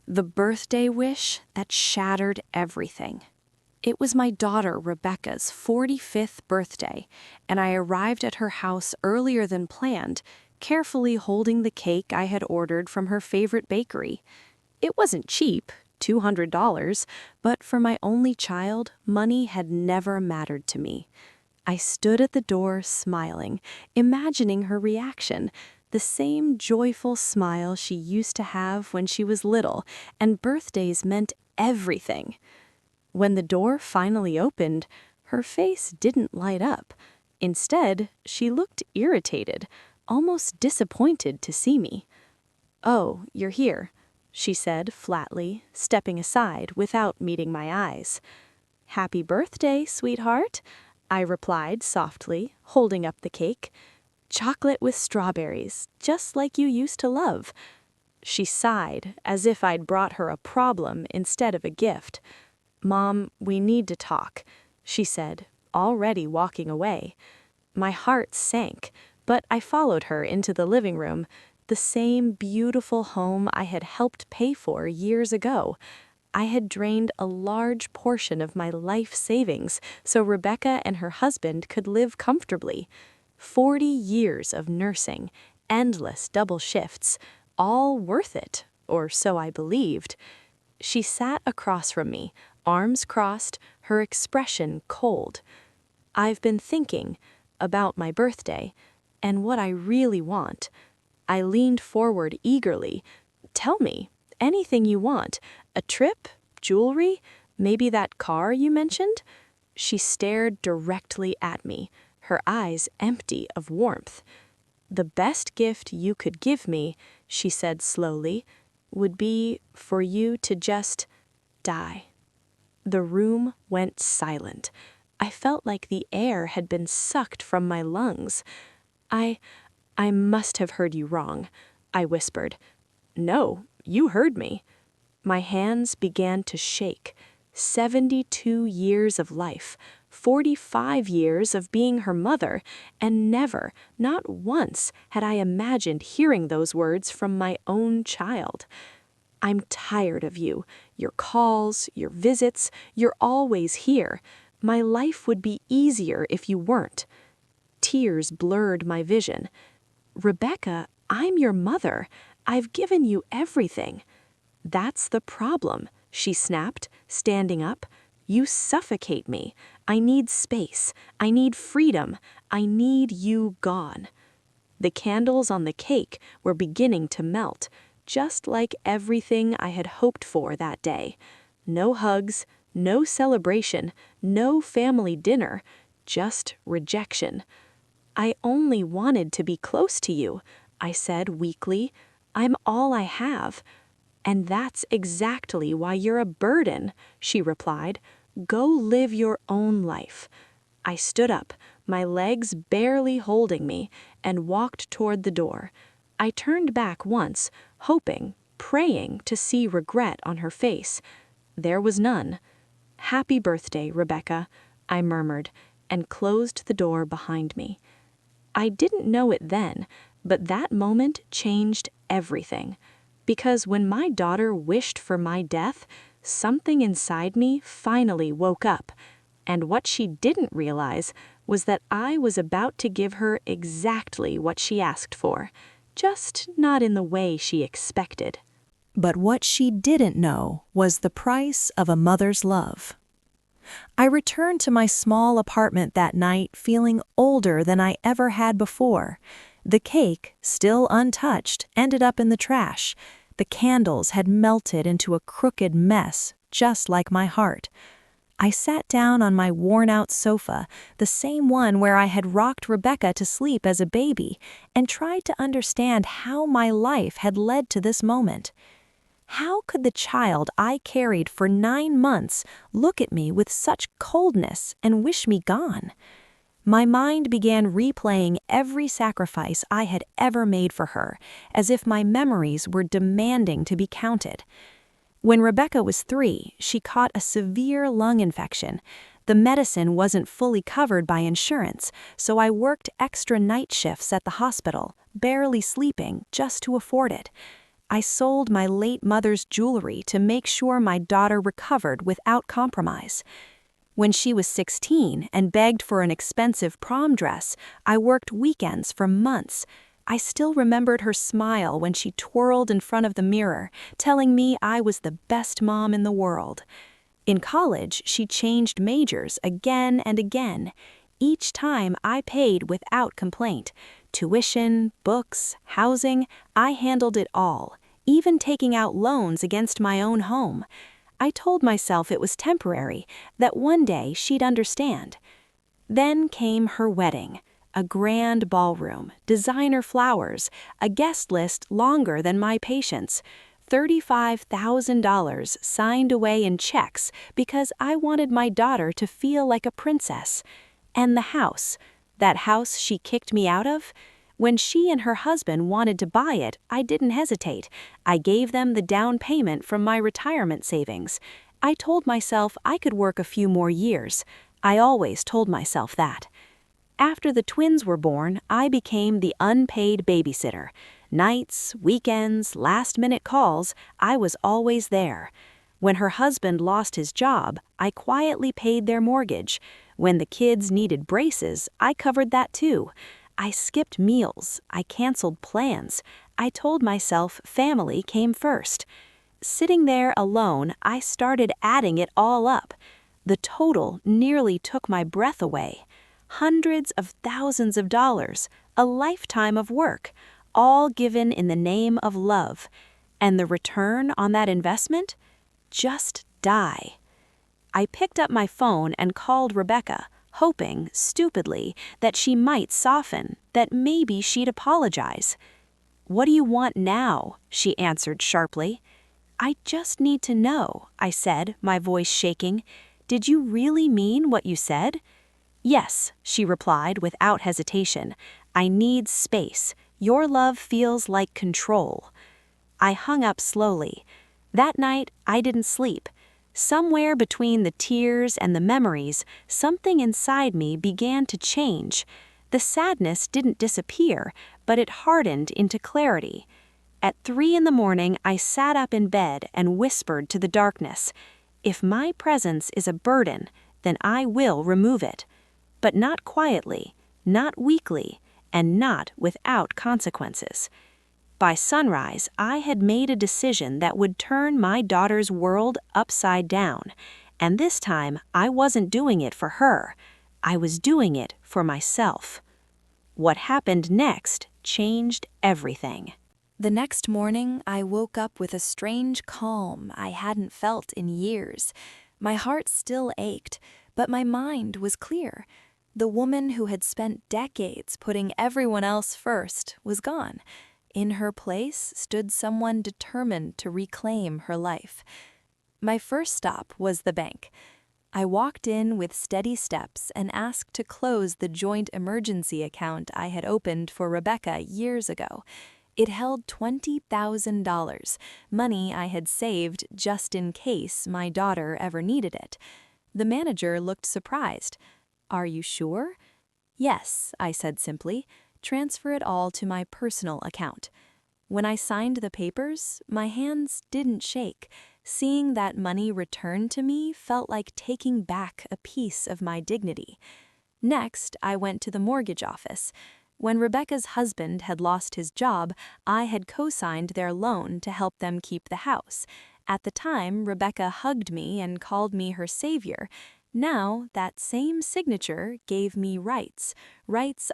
The birthday wish that shattered everything. It was my daughter Rebecca's 45th birthday, and I arrived at her house earlier than planned, carefully holding the cake I had ordered from her favorite bakery. It wasn't cheap, $200, but for my only child, money had never mattered to me. I stood at the door smiling, imagining her reaction, the same joyful smile she used to have when she was little, and birthdays meant everything. When the door finally opened, her face didn't light up. Instead, she looked irritated, almost disappointed to see me. "Oh, you're here," she said flatly, stepping aside without meeting my eyes. "Happy birthday, sweetheart," I replied softly, holding up the cake. "Chocolate with strawberries, just like you used to love." She sighed, as if I'd brought her a problem instead of a gift. "Mom, we need to talk," she said, already walking away. My heart sank, but I followed her into the living room, the same beautiful home I had helped pay for years ago. I had drained a large portion of my life savings so Rebecca and her husband could live comfortably. 40 years of nursing, endless double shifts, all worth it, or so I believed. She sat across from me, arms crossed, her expression cold. "I've been thinking about my birthday and what I really want." I leaned forward eagerly. "Tell me, anything you want. A trip? Jewelry? Maybe that car you mentioned?" She stared directly at me, her eyes empty of warmth. "The best gift you could give me," she said slowly, "would be for you to just die." The room went silent. I felt like the air had been sucked from my lungs. I must have heard you wrong," I whispered. "No, you heard me." My hands began to shake. 72 years of life, 45 years of being her mother, and never, not once, had I imagined hearing those words from my own child. "I'm tired of you, your calls, your visits, you're always here. My life would be easier if you weren't." Tears blurred my vision. "Rebecca, I'm your mother. I've given you everything." "That's the problem," she snapped, standing up. "You suffocate me. I need space. I need freedom. I need you gone." The candles on the cake were beginning to melt, just like everything I had hoped for that day. No hugs, no celebration, no family dinner, just rejection. "I only wanted to be close to you," I said weakly. "I'm all I have." "And that's exactly why you're a burden," she replied. "Go live your own life." I stood up, my legs barely holding me, and walked toward the door. I turned back once, hoping, praying to see regret on her face. There was none. "Happy birthday, Rebecca," I murmured, and closed the door behind me. I didn't know it then, but that moment changed everything. Because when my daughter wished for my death, something inside me finally woke up. And what she didn't realize was that I was about to give her exactly what she asked for, just not in the way she expected. But what she didn't know was the price of a mother's love. I returned to my small apartment that night feeling older than I ever had before. The cake, still untouched, ended up in the trash. The candles had melted into a crooked mess, just like my heart. I sat down on my worn-out sofa, the same one where I had rocked Rebecca to sleep as a baby, and tried to understand how my life had led to this moment. How could the child I carried for 9 months look at me with such coldness and wish me gone? My mind began replaying every sacrifice I had ever made for her, as if my memories were demanding to be counted. When Rebecca was 3, she caught a severe lung infection. The medicine wasn't fully covered by insurance, so I worked extra night shifts at the hospital, barely sleeping, just to afford it. I sold my late mother's jewelry to make sure my daughter recovered without compromise. When she was 16 and begged for an expensive prom dress, I worked weekends for months. I still remembered her smile when she twirled in front of the mirror, telling me I was the best mom in the world. In college, she changed majors again and again. Each time I paid without complaint. Tuition, books, housing, I handled it all, even taking out loans against my own home. I told myself it was temporary, that one day she'd understand. Then came her wedding. A grand ballroom, designer flowers, a guest list longer than my patience, $35,000 signed away in checks because I wanted my daughter to feel like a princess. And the house, that house she kicked me out of? When she and her husband wanted to buy it, I didn't hesitate. I gave them the down payment from my retirement savings. I told myself I could work a few more years. I always told myself that. After the twins were born, I became the unpaid babysitter. Nights, weekends, last-minute calls, I was always there. When her husband lost his job, I quietly paid their mortgage. When the kids needed braces, I covered that too. I skipped meals, I canceled plans. I told myself family came first. Sitting there alone, I started adding it all up. The total nearly took my breath away. Hundreds of thousands of dollars, a lifetime of work, all given in the name of love. And the return on that investment? Just die. I picked up my phone and called Rebecca, hoping, stupidly, that she might soften, that maybe she'd apologize. "What do you want now?" she answered sharply. "I just need to know," I said, my voice shaking. "Did you really mean what you said?" "Yes," she replied without hesitation. "I need space. Your love feels like control." I hung up slowly. That night, I didn't sleep. Somewhere between the tears and the memories, something inside me began to change. The sadness didn't disappear, but it hardened into clarity. At 3 in the morning, I sat up in bed and whispered to the darkness, "If my presence is a burden, then I will remove it. But not quietly, not weakly, and not without consequences." By sunrise, I had made a decision that would turn my daughter's world upside down, and this time I wasn't doing it for her. I was doing it for myself. What happened next changed everything. The next morning, I woke up with a strange calm I hadn't felt in years. My heart still ached, but my mind was clear. The woman who had spent decades putting everyone else first was gone. In her place stood someone determined to reclaim her life. My first stop was the bank. I walked in with steady steps and asked to close the joint emergency account I had opened for Rebecca years ago. It held $20,000, money I had saved just in case my daughter ever needed it. The manager looked surprised. "Are you sure?" "Yes," I said simply. "Transfer it all to my personal account." When I signed the papers, my hands didn't shake. Seeing that money return to me felt like taking back a piece of my dignity. Next, I went to the mortgage office. When Rebecca's husband had lost his job, I had co-signed their loan to help them keep the house. At the time, Rebecca hugged me and called me her savior. Now, that same signature gave me rights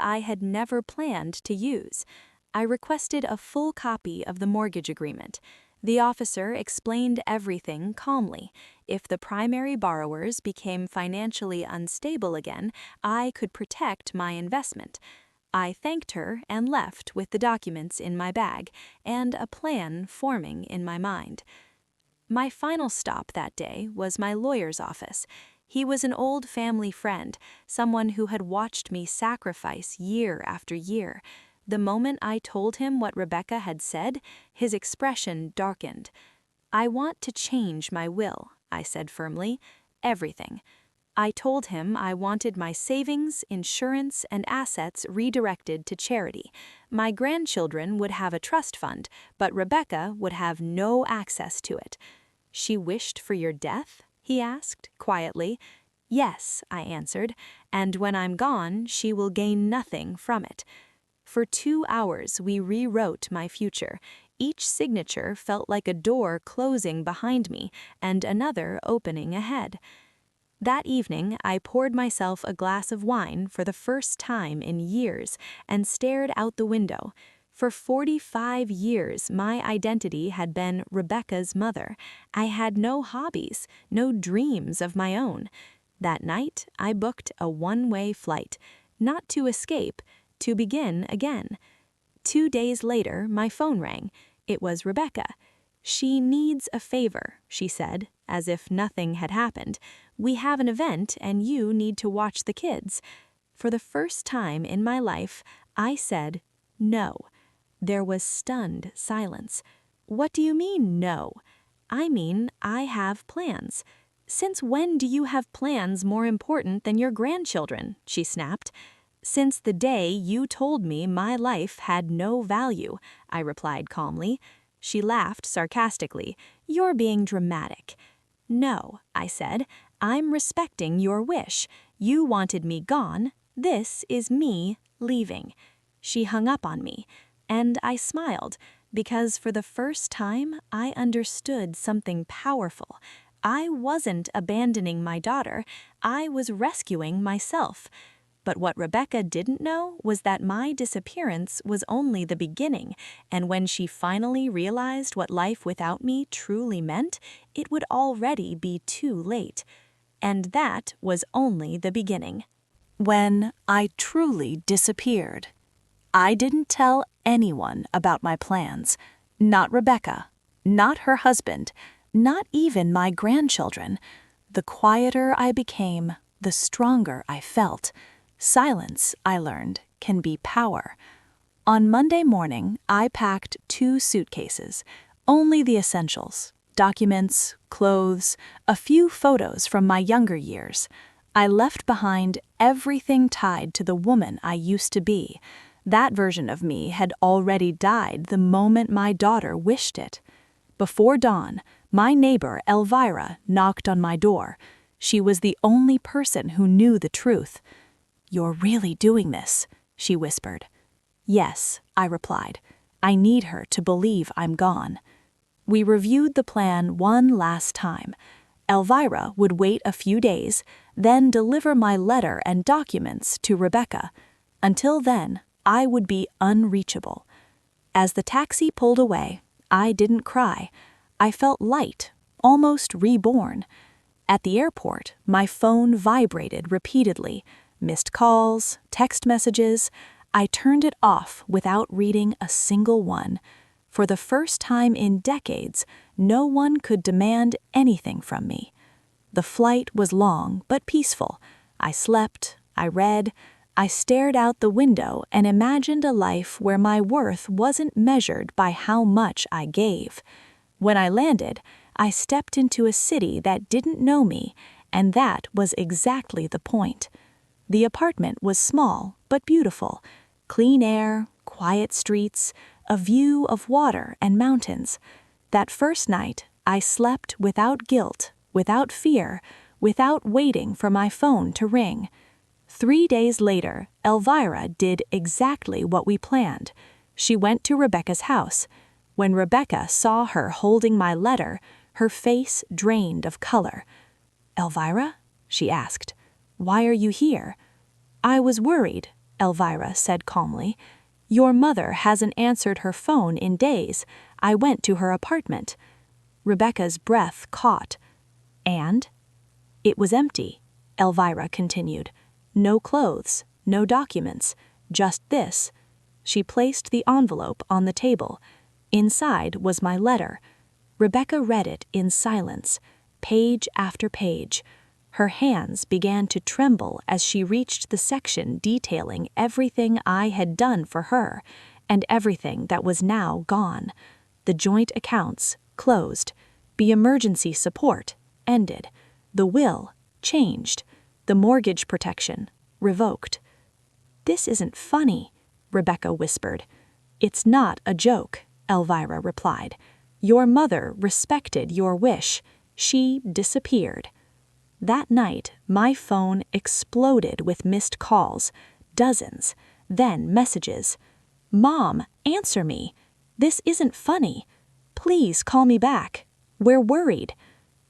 I had never planned to use. I requested a full copy of the mortgage agreement. The officer explained everything calmly. If the primary borrowers became financially unstable again, I could protect my investment. I thanked her and left with the documents in my bag and a plan forming in my mind. My final stop that day was my lawyer's office. He was an old family friend, someone who had watched me sacrifice year after year. The moment I told him what Rebecca had said, his expression darkened. "I want to change my will," I said firmly. "Everything." I told him I wanted my savings, insurance, and assets redirected to charity. My grandchildren would have a trust fund, but Rebecca would have no access to it. She wished for your death? He asked, quietly. Yes, I answered, and when I'm gone, she will gain nothing from it. For 2 hours, we rewrote my future. Each signature felt like a door closing behind me and another opening ahead. That evening, I poured myself a glass of wine for the first time in years and stared out the window. For 45 years, my identity had been Rebecca's mother. I had no hobbies, no dreams of my own. That night, I booked a one-way flight, not to escape, to begin again. 2 days later, my phone rang. It was Rebecca. She needs a favor, she said, as if nothing had happened. We have an event and you need to watch the kids. For the first time in my life, I said no. There was stunned silence. What do you mean, no? I mean, I have plans. Since when do you have plans more important than your grandchildren? She snapped. Since the day you told me my life had no value, I replied calmly. She laughed sarcastically. You're being dramatic. No, I said. I'm respecting your wish. You wanted me gone. This is me leaving. She hung up on me, and I smiled, because for the first time I understood something powerful. I wasn't abandoning my daughter. I was rescuing myself. But what Rebecca didn't know was that my disappearance was only the beginning, and when she finally realized what life without me truly meant, it would already be too late. And that was only the beginning. When I truly disappeared, I didn't tell anyone about my plans. Not Rebecca, not her husband, not even my grandchildren. The quieter I became, the stronger I felt. Silence, I learned, can be power. On Monday morning, I packed 2 suitcases, only the essentials, documents, clothes, a few photos from my younger years. I left behind everything tied to the woman I used to be. That version of me had already died the moment my daughter wished it. Before dawn, my neighbor Elvira knocked on my door. She was the only person who knew the truth. You're really doing this, she whispered. Yes, I replied. I need her to believe I'm gone. We reviewed the plan one last time. Elvira would wait a few days, then deliver my letter and documents to Rebecca. Until then, I would be unreachable. As the taxi pulled away, I didn't cry. I felt light, almost reborn. At the airport, my phone vibrated repeatedly. Missed calls, text messages. I turned it off without reading a single one. For the first time in decades, no one could demand anything from me. The flight was long but peaceful. I slept, I read, I stared out the window and imagined a life where my worth wasn't measured by how much I gave. When I landed, I stepped into a city that didn't know me, and that was exactly the point. The apartment was small but beautiful. Clean air, quiet streets, a view of water and mountains. That first night, I slept without guilt, without fear, without waiting for my phone to ring. 3 days later, Elvira did exactly what we planned. She went to Rebecca's house. When Rebecca saw her holding my letter, her face drained of color. Elvira? She asked. Why are you here? I was worried, Elvira said calmly. Your mother hasn't answered her phone in days. I went to her apartment. Rebecca's breath caught. And? It was empty, Elvira continued. No clothes, no documents, just this. She placed the envelope on the table. Inside was my letter. Rebecca read it in silence, page after page. Her hands began to tremble as she reached the section detailing everything I had done for her, and everything that was now gone. The joint accounts closed. The emergency support ended. The will changed. The mortgage protection, revoked. "This isn't funny," Rebecca whispered. "It's not a joke," Elvira replied. "Your mother respected your wish. She disappeared." That night, my phone exploded with missed calls, dozens, then messages. "Mom, answer me. This isn't funny. Please call me back. We're worried."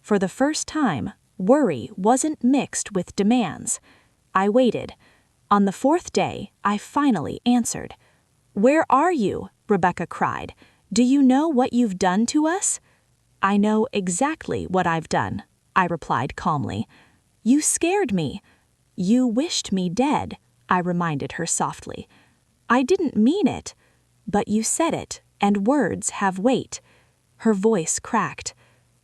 For the first time, worry wasn't mixed with demands. I waited. On the fourth day, I finally answered. "Where are you?" Rebecca cried. "Do you know what you've done to us?" "I know exactly what I've done," I replied calmly. "You scared me." "You wished me dead," I reminded her softly. "I didn't mean it." "But you said it, and words have weight." Her voice cracked.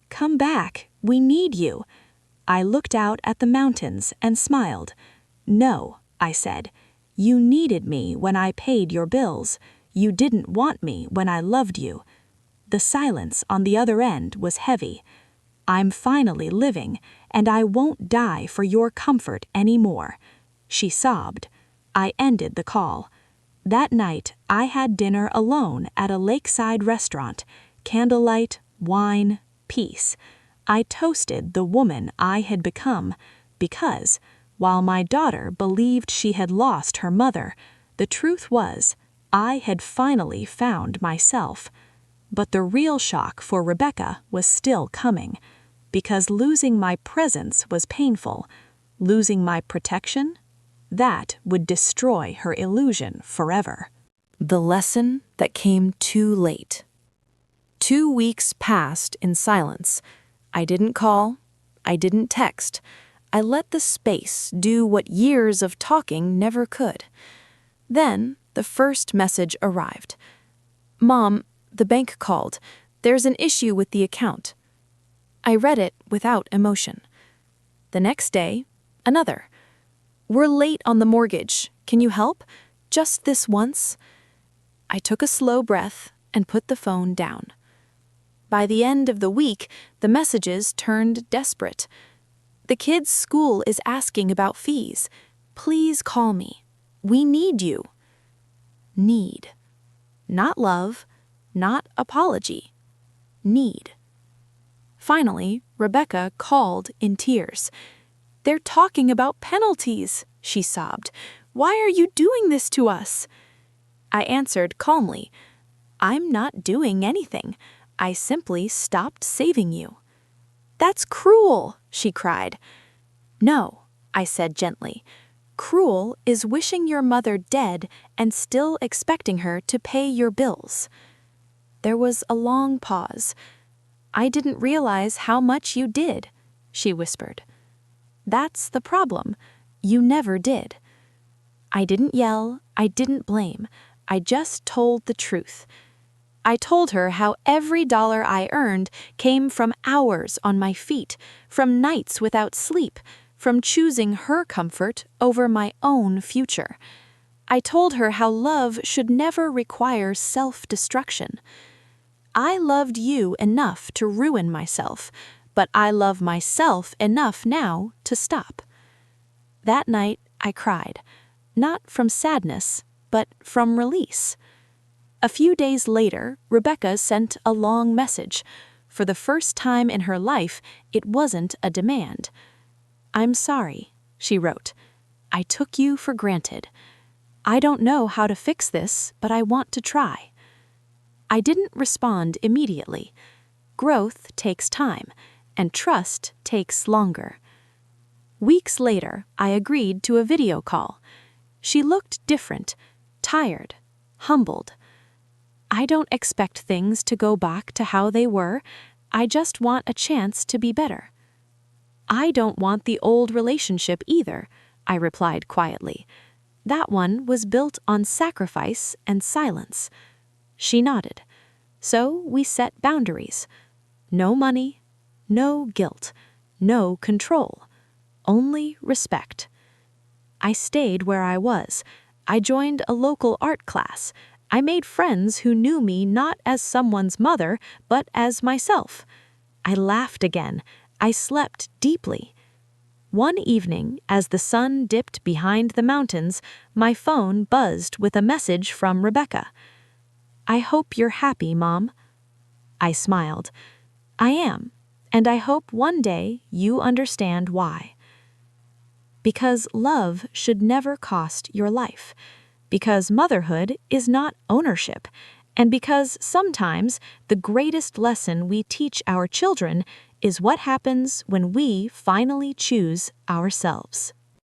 "Come back, we need you." I looked out at the mountains and smiled. "No," I said. "You needed me when I paid your bills. You didn't want me when I loved you." The silence on the other end was heavy. "I'm finally living, and I won't die for your comfort anymore." She sobbed. I ended the call. That night, I had dinner alone at a lakeside restaurant. Candlelight, wine, peace. I toasted the woman I had become because, while my daughter believed she had lost her mother, the truth was, I had finally found myself. But the real shock for Rebecca was still coming, because losing my presence was painful. Losing my protection? That would destroy her illusion forever. The lesson that came too late. 2 weeks passed in silence. I didn't call. I didn't text. I let the space do what years of talking never could. Then the first message arrived. "Mom, the bank called. There's an issue with the account." I read it without emotion. The next day, another. "We're late on the mortgage. Can you help? Just this once?" I took a slow breath and put the phone down. By the end of the week, the messages turned desperate. "The kids' school is asking about fees. Please call me. We need you." Need. Not love, not apology. Need. Finally, Rebecca called in tears. "They're talking about penalties," she sobbed. "Why are you doing this to us?" I answered calmly, "I'm not doing anything. I simply stopped saving you." "That's cruel," she cried. "No," I said gently. "Cruel is wishing your mother dead and still expecting her to pay your bills." There was a long pause. "I didn't realize how much you did," she whispered. "That's the problem. You never did." I didn't yell, I didn't blame. I just told the truth. I told her how every dollar I earned came from hours on my feet, from nights without sleep, from choosing her comfort over my own future. I told her how love should never require self-destruction. I loved you enough to ruin myself, but I love myself enough now to stop. That night, I cried, not from sadness, but from release. A few days later, Rebecca sent a long message. For the first time in her life, it wasn't a demand. "I'm sorry," she wrote. "I took you for granted. I don't know how to fix this, but I want to try." I didn't respond immediately. Growth takes time, and trust takes longer. Weeks later, I agreed to a video call. She looked different, tired, humbled. "I don't expect things to go back to how they were. I just want a chance to be better." "I don't want the old relationship either," I replied quietly. "That one was built on sacrifice and silence." She nodded. So we set boundaries. No money, no guilt, no control, only respect. I stayed where I was. I joined a local art class. I made friends who knew me not as someone's mother, but as myself. I laughed again. I slept deeply. One evening, as the sun dipped behind the mountains, my phone buzzed with a message from Rebecca. "I hope you're happy, Mom." I smiled. "I am, and I hope one day you understand why." Because love should never cost your life. Because motherhood is not ownership. And because sometimes the greatest lesson we teach our children is what happens when we finally choose ourselves.